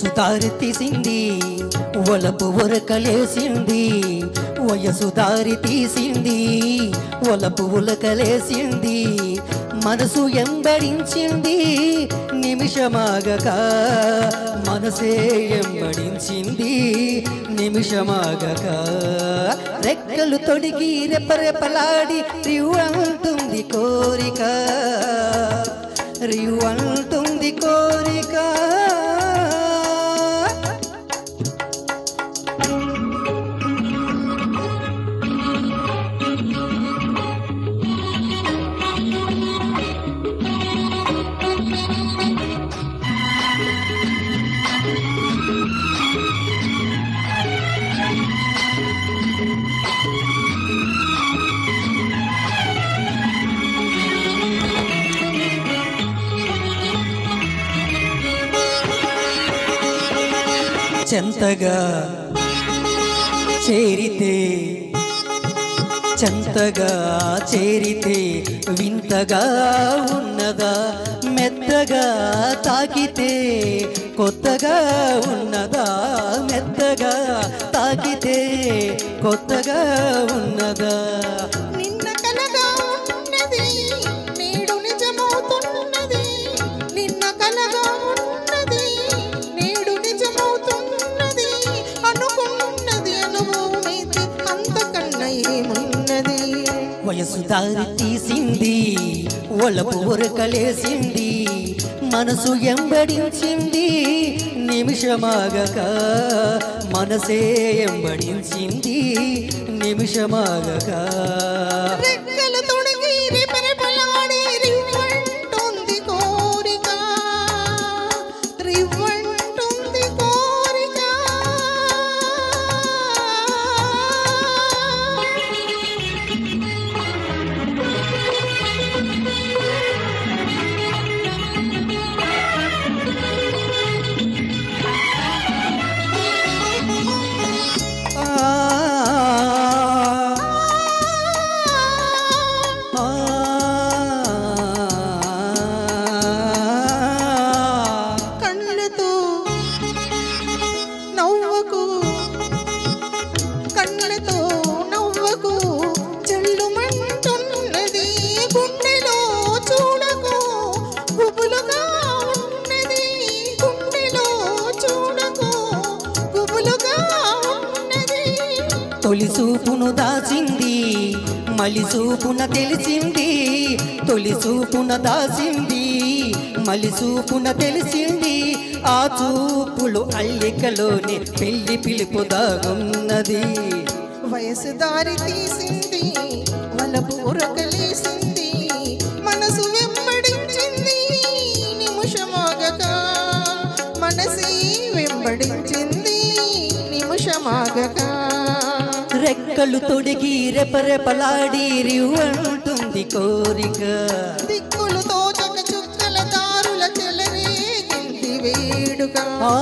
వయసు దారి తీసింది ఒలపు ఉరకలేసింది వయసు దారి తీసింది ఒలపు ఉలకలేసింది మనసు ఎంబడించింది నిమిషమాగక మనసే ఎంబడించింది నిమిషమాగక రెక్కలు తొడిగి రెపరెపలాడి రివ్వంటుంది కోరిక రివ్వంటుంది కోరిక చెంతగా చేరితే చెంతగా చేరితే వింతగా ఉన్నదా మెత్తగా తాకితే కొత్తగా ఉన్నదా మెత్తగా తాకితే కొత్తగా ఉన్నదా నిన్న కలగా ఉన్నది నేడు నిజమవుతున్నది నిన్న కలగా ఉన్నది నేడు నిజమవుతున్నది అనుకున్నది అనుభవమైతే అంతకన్నా ఏమున్నది వయసు దారి తీసింది ఒలపు ఉరకలేసింది మనసు ఎంబడించింది నిమిషమాగక మనసే ఎంబడించింది నిమిషమాగక రెక్కలు తొడిగి రెపరెపలాడి రివ్వంటుంది కోరిక రివ్వంటుంది కోరిక కళ్ళతో నవ్వకు కళ్ళతో నవ్వకు చెల్లుమంటున్నది గుండెలో చూడకు గుబులుగా ఉన్నది గుండెలో చూడకు గుబులుగా ఉన్నది తొలి చూపును దాచింది మలి చూపున తెలిసింది తొలి చూపున దాచింది మలి చూపున తెలిసింది ఆ చూపులు అల్లికలోనే పెళ్లి పిలుపు దాగున్నది వయసు దారి తీసింది వలపు ఉరకలేసింది మనసు వెంబడించింది నిమిషమాగక మనసి వెంబడించింది నిమిషమాగక రెక్కలు తొడిగి రెపరెపలాడి రివ్వంటుంది కోరిక దిక్కులు తోచక చుక్కల దారుల చెలరేగింది వేడుక ఆ